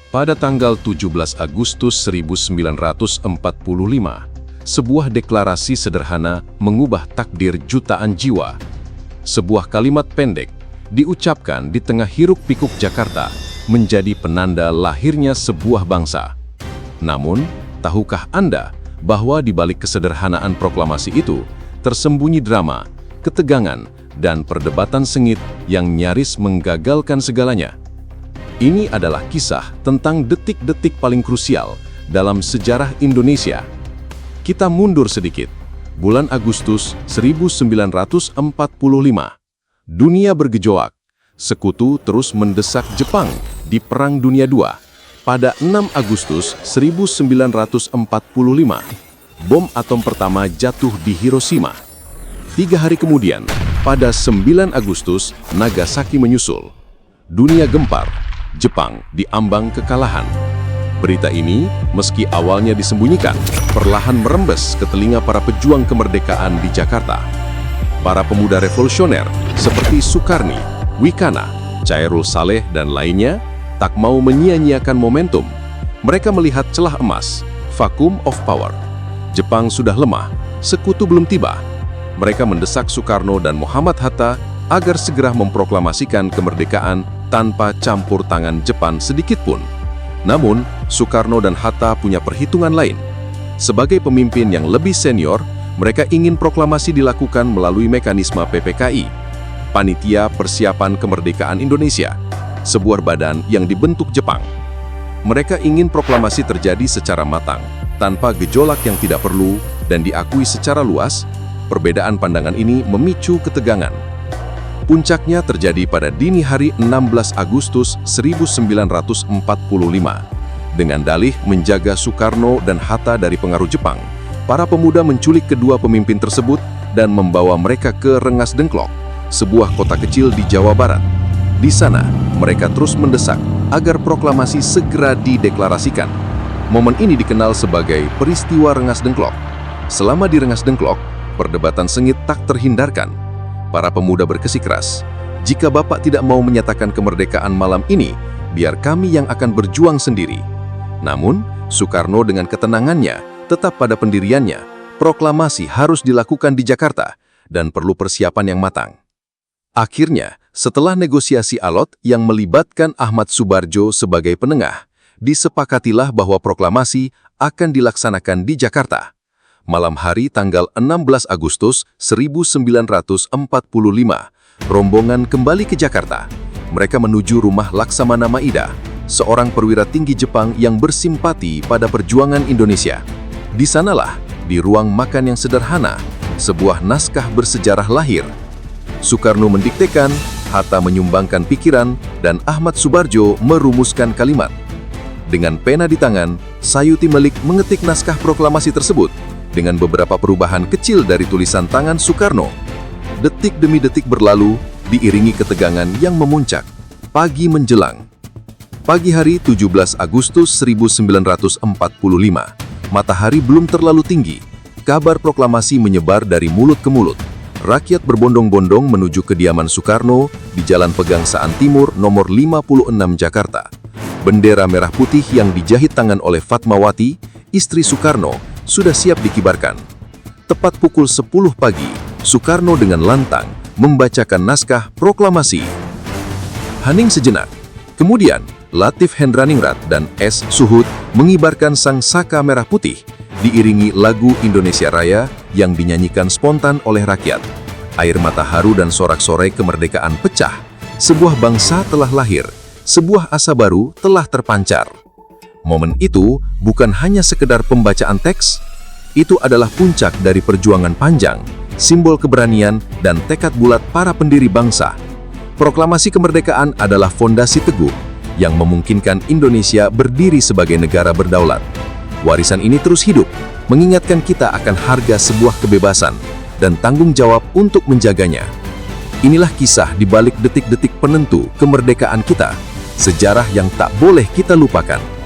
Pada tanggal 17 Agustus 1945, sebuah deklarasi sederhana mengubah takdir jutaan jiwa. Sebuah kalimat pendek diucapkan di tengah hiruk-pikuk Jakarta menjadi penanda lahirnya sebuah bangsa. Namun, tahukah Anda bahwa di balik kesederhanaan proklamasi itu tersembunyi drama, ketegangan, dan perdebatan sengit yang nyaris menggagalkan segalanya? Ini adalah kisah tentang detik-detik paling krusial dalam sejarah Indonesia. Kita mundur sedikit. Bulan Agustus 1945. Dunia bergejolak. Sekutu terus mendesak Jepang di Perang Dunia II. Pada 6 Agustus 1945, bom atom pertama jatuh di Hiroshima. 3 hari kemudian, pada 9 Agustus, Nagasaki menyusul. Dunia gempar. Jepang diambang kekalahan. Berita ini, meski awalnya disembunyikan, perlahan merembes ke telinga para pejuang kemerdekaan di Jakarta. Para pemuda revolusioner seperti Sukarni, Wikana, Chairul Saleh, dan lainnya tak mau menyia-nyiakan momentum. Mereka melihat celah emas, vacuum of power. Jepang sudah lemah, sekutu belum tiba. Mereka mendesak Soekarno dan Muhammad Hatta agar segera memproklamasikan kemerdekaan tanpa campur tangan Jepang sedikitpun. Namun, Soekarno dan Hatta punya perhitungan lain. Sebagai pemimpin yang lebih senior, mereka ingin proklamasi dilakukan melalui mekanisme PPKI, Panitia Persiapan Kemerdekaan Indonesia, sebuah badan yang dibentuk Jepang. Mereka ingin proklamasi terjadi secara matang, tanpa gejolak yang tidak perlu, dan diakui secara luas. Perbedaan pandangan ini memicu ketegangan. Puncaknya terjadi pada dini hari 16 Agustus 1945. Dengan dalih menjaga Soekarno dan Hatta dari pengaruh Jepang, para pemuda menculik kedua pemimpin tersebut dan membawa mereka ke Rengas Dengklok, sebuah kota kecil di Jawa Barat. Di sana, mereka terus mendesak agar proklamasi segera dideklarasikan. Momen ini dikenal sebagai peristiwa Rengas Dengklok. Selama di Rengas Dengklok, perdebatan sengit tak terhindarkan. Para pemuda bersikeras, jika Bapak tidak mau menyatakan kemerdekaan malam ini, biar kami yang akan berjuang sendiri. Namun, Soekarno dengan ketenangannya tetap pada pendiriannya. Proklamasi harus dilakukan di Jakarta dan perlu persiapan yang matang. Akhirnya, setelah negosiasi alot yang melibatkan Ahmad Subarjo sebagai penengah, disepakatilah bahwa proklamasi akan dilaksanakan di Jakarta. Malam hari tanggal 16 Agustus 1945, rombongan kembali ke Jakarta. Mereka menuju rumah Laksamana Maida, seorang perwira tinggi Jepang yang bersimpati pada perjuangan Indonesia. Di sanalah, di ruang makan yang sederhana, sebuah naskah bersejarah lahir. Soekarno mendiktekan, Hatta menyumbangkan pikiran, dan Ahmad Subarjo merumuskan kalimat. Dengan pena di tangan, Sayuti Melik mengetik naskah proklamasi tersebut dengan beberapa perubahan kecil dari tulisan tangan Soekarno. Detik demi detik berlalu, diiringi ketegangan yang memuncak. Pagi menjelang. Pagi hari 17 Agustus 1945, matahari belum terlalu tinggi. Kabar proklamasi menyebar dari mulut ke mulut. Rakyat berbondong-bondong menuju kediaman Soekarno di Jalan Pegangsaan Timur nomor 56 Jakarta. Bendera merah putih yang dijahit tangan oleh Fatmawati, istri Soekarno, sudah siap dikibarkan. Tepat pukul 10 pagi, Soekarno dengan lantang membacakan naskah proklamasi. Hening sejenak. Kemudian, Latif Hendraningrat dan S. Suhud mengibarkan sang saka merah putih, diiringi lagu Indonesia Raya yang dinyanyikan spontan oleh rakyat. Air mata haru dan sorak-sorai kemerdekaan pecah. Sebuah bangsa telah lahir, sebuah asa baru telah terpancar. Momen itu bukan hanya sekedar pembacaan teks, itu adalah puncak dari perjuangan panjang, simbol keberanian dan tekad bulat para pendiri bangsa. Proklamasi kemerdekaan adalah fondasi teguh yang memungkinkan Indonesia berdiri sebagai negara berdaulat. Warisan ini terus hidup, mengingatkan kita akan harga sebuah kebebasan dan tanggung jawab untuk menjaganya. Inilah kisah di balik detik-detik penentu kemerdekaan kita, sejarah yang tak boleh kita lupakan.